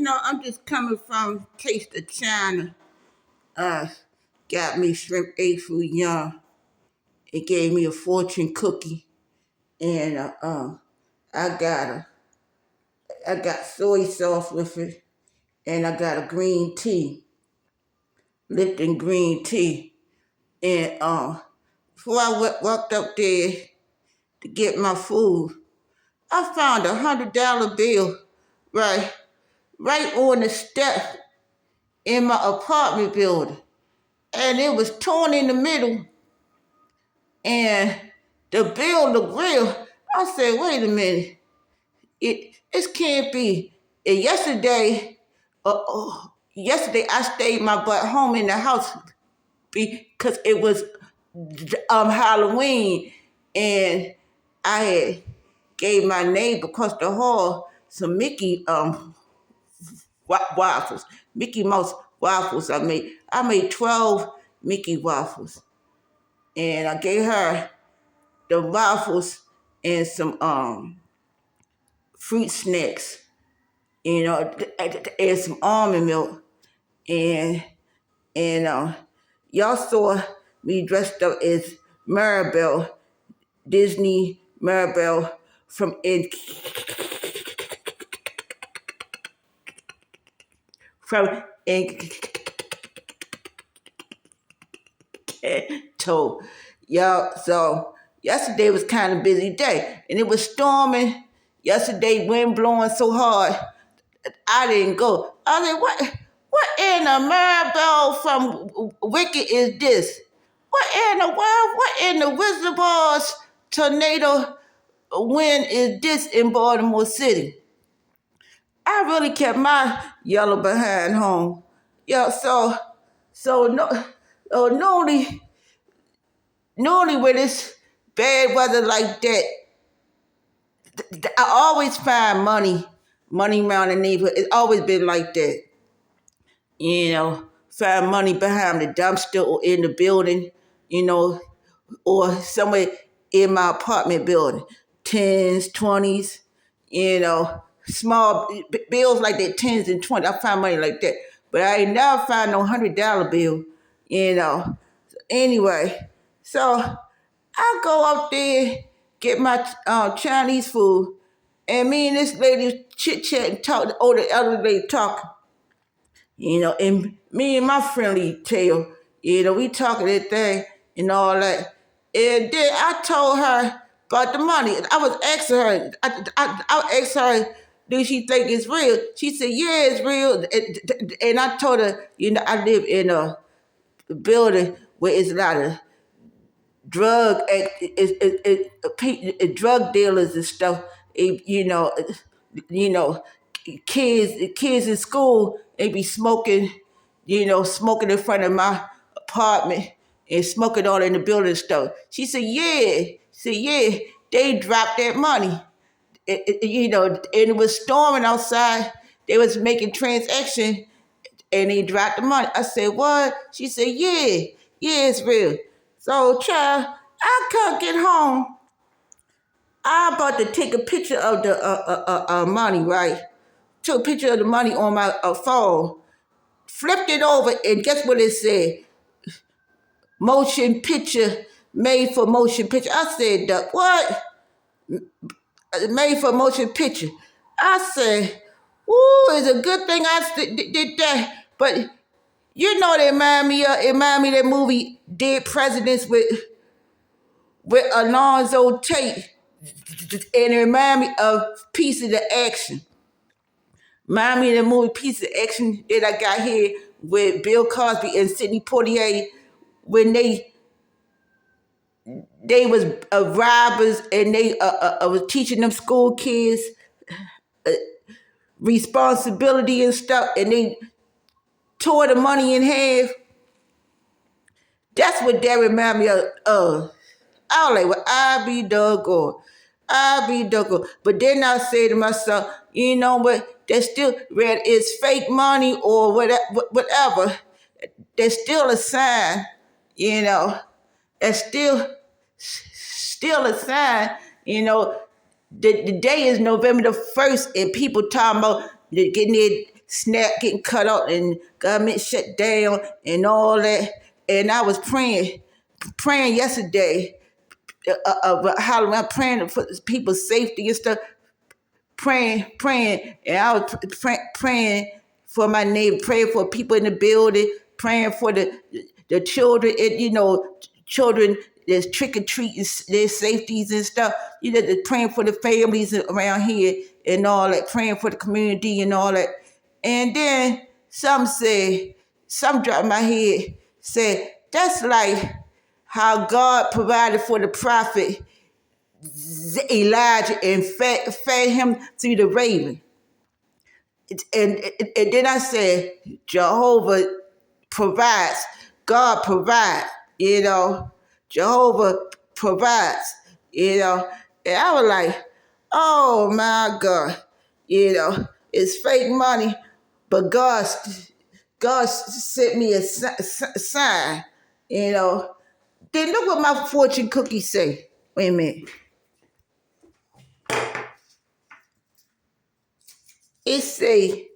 I'm just coming from Taste of China. Uh, got me shrimp egg foo young. It gave me a fortune cookie, and I got a, I got soy sauce with it, and I got a green tea, Lipton green tea, and before I walked up there to get my food, I found $100 bill right, right on the step in my apartment building. And it was torn in the middle, and the bill looked real. I said, wait a minute, this can't be. And yesterday I stayed my butt home in the house because it was Halloween, and I had gave my neighbor across the hall some Mickey waffles, Mickey Mouse waffles. I made 12 Mickey waffles, and I gave her the waffles and some fruit snacks, and some almond milk, and y'all saw me dressed up as Maribel, Disney Maribel from Encanto. Y'all, so yesterday was kind of busy day, and it was storming. Yesterday, wind blowing so hard, I didn't go. I said, what in the Maribel from Wicked is this? What in the world? What in the Wizard of Oz tornado wind is this in Baltimore City? I really kept my yellow behind home. Yeah, so no, normally when it's bad weather like that, I always find money around the neighborhood. It's always been like that. Find money behind the dumpster or in the building, or somewhere in my apartment building. Tens, 20s, small bills like that, tens and 20s. I find money like that. But I ain't never find no $100 bill, you know. Anyway, so I go up there, get my Chinese food, and me and this lady chit chat and talk, the elder lady talking. And me and my friendly tail, we talking that thing and all that. And then I told her about the money. I was asking her, I asked her, do she think it's real? She said, yeah, it's real. And I told her, I live in a building where it's a lot of drug dealers and stuff. You know, you know, kids in school, they be smoking, smoking in front of my apartment and smoking all in the building and stuff. She said, yeah. They dropped that money. And it was storming outside. They was making transaction and they dropped the money. I said, what? She said, yeah, it's real. So, child, I couldn't get home. I about to take a picture of the money, right? Took a picture of the money on my phone, flipped it over, and guess what it said? Motion picture, made for motion picture. I said, what? Made for motion picture. I said, ooh, it's a good thing I did that. But it reminded me of that movie Dead Presidents with Alonzo Tate. And it reminded me of Piece of the Action. Remind me of the movie Piece of Action that I got here with Bill Cosby and Sidney Poitier when they was robbers and they was teaching them school kids responsibility and stuff, and they tore the money in half. That's what that remind me of. I was like, well, I be doggone. But then I say to myself, you know what? There's still, whether it's fake money or whatever, there's still a sign, There's still a sign, The day is November the 1st, and people talking about getting their SNAP getting cut out and government shut down and all that. And I was praying yesterday about Halloween. I'm praying for people's safety and stuff. Praying, and I was praying for my neighbor, praying for people in the building, praying for the children, and children there's trick or treating, there's safeties and stuff. Praying for the families around here and all that, praying for the community and all that. And then some dropped my head, said, that's like how God provided for the prophet Elijah and fed him through the raven. And then I said, Jehovah provides. God provides, Jehovah provides, And I was like, oh my God, it's fake money, but God sent me a sign, Then look what my fortune cookie say. Wait a minute. It say,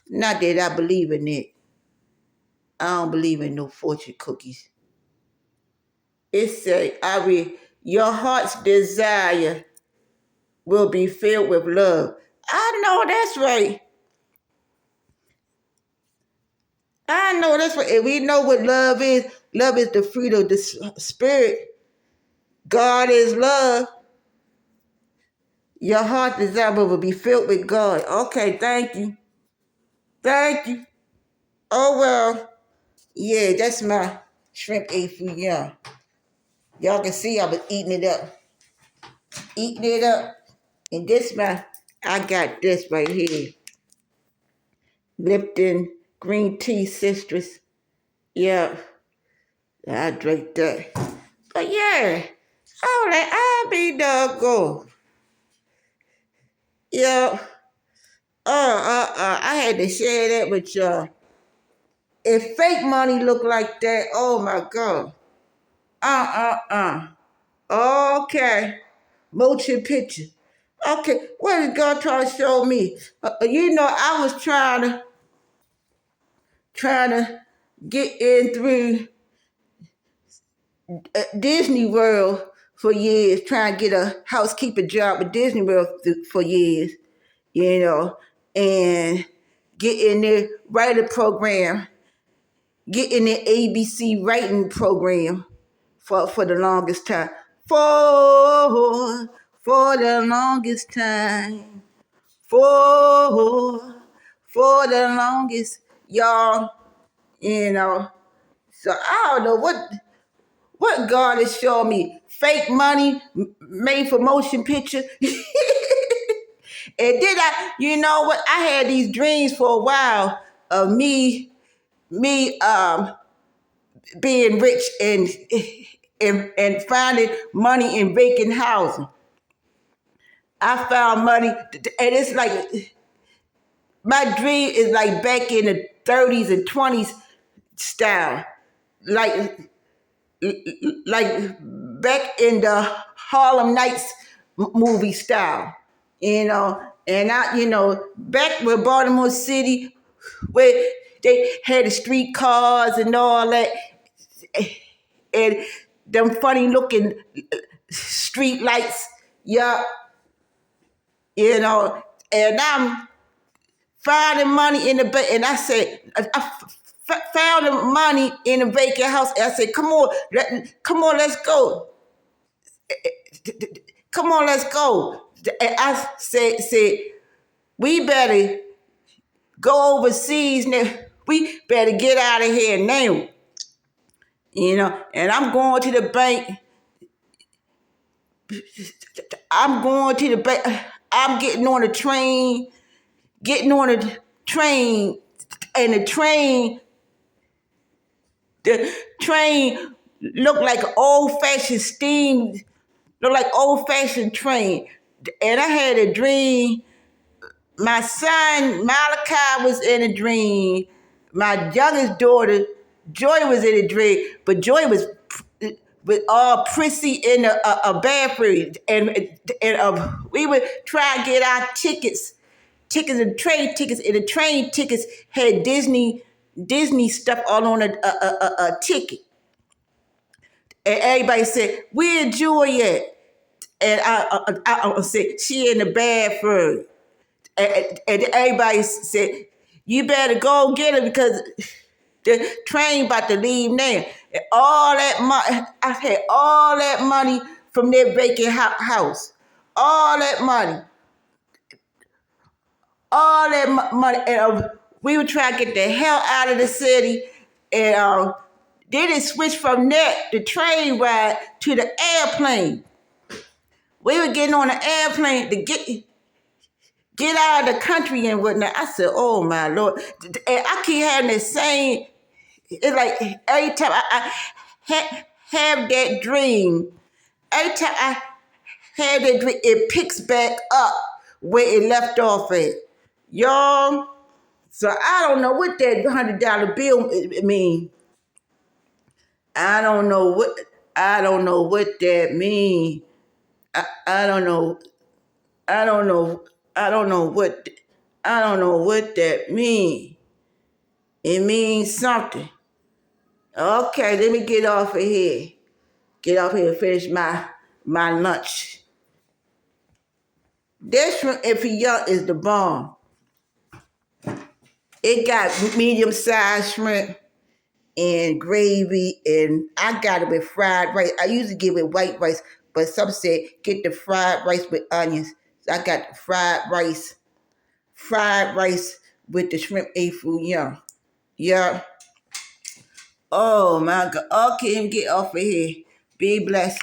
not that I believe in it. I don't believe in no fortune cookies. It say, I read, your heart's desire will be filled with love. I know that's right. I know that's right. And we know what love is. Love is the fruit of the spirit. God is love. Your heart desire will be filled with God. Okay, thank you. Thank you. Oh, well. Yeah, that's my shrimp A4. Yeah. Y'all can see I was eating it up. Eating it up. And I got this right here. Lipton green tea citrus. Yeah. I drank that. But yeah. I was like, I'll be doggone. Yeah. I had to share that with y'all. If fake money look like that, oh my God. Okay. Motion picture. Okay, what is God trying to show me? I was trying to get in through Disney World for years, trying to get a housekeeping job at Disney World for years, and get in the writer program, get in the ABC writing program for the longest time. For the longest time. For the longest, y'all, So I don't know what God is showing me. Fake money made for motion picture. And then you know what? I had these dreams for a while of me being rich and finding money in vacant housing. I found money, and it's like my dream is like back in the 30s and 20s style, like back in the Harlem Nights movie style, And back with Baltimore City, where they had the street cars and all that, and them funny looking street lights, yeah, And I'm finding money in the bank, and I said, found the money in a vacant house. And I said, come on, let's go. Come on, let's go. And I said, we better go overseas now. We better get out of here now. And I'm going to the bank. I'm getting on the train, and the train looked like an old-fashioned train. And I had a dream. My son, Malachi, was in a dream. My youngest daughter, Joy, was in a dream. But Joy was all prissy in a bathroom. And we would try to get our tickets tickets and train tickets, and the train tickets had Disney stuff all on a ticket. And everybody said, "Where Juliet?" And I said, "She in the bathroom." And everybody said, "You better go get her because the train about to leave now." And all that money, I had all that money from their vacant house. All that money. All that money. And we were trying to get the hell out of the city. And then it switched from that, the train ride, to the airplane. We were getting on the airplane to get out of the country and whatnot. I said, "Oh my Lord." And I keep having the same, it's like every time I have that dream, every time I have that dream, it picks back up where it left off at. Y'all, so I don't know what that $100 bill mean. I don't know what that mean. I don't know. I don't know. I don't know what that mean. It means something. Okay, let me get off of here. Get off here and finish my lunch. This shrimp if young is the bomb. It got medium-sized shrimp and gravy, and I got it with fried rice. I usually give it white rice, but some said get the fried rice with onions. So I got the fried rice with the shrimp A-fouillon. Yeah. Oh my God. Okay, get off of here. Be blessed.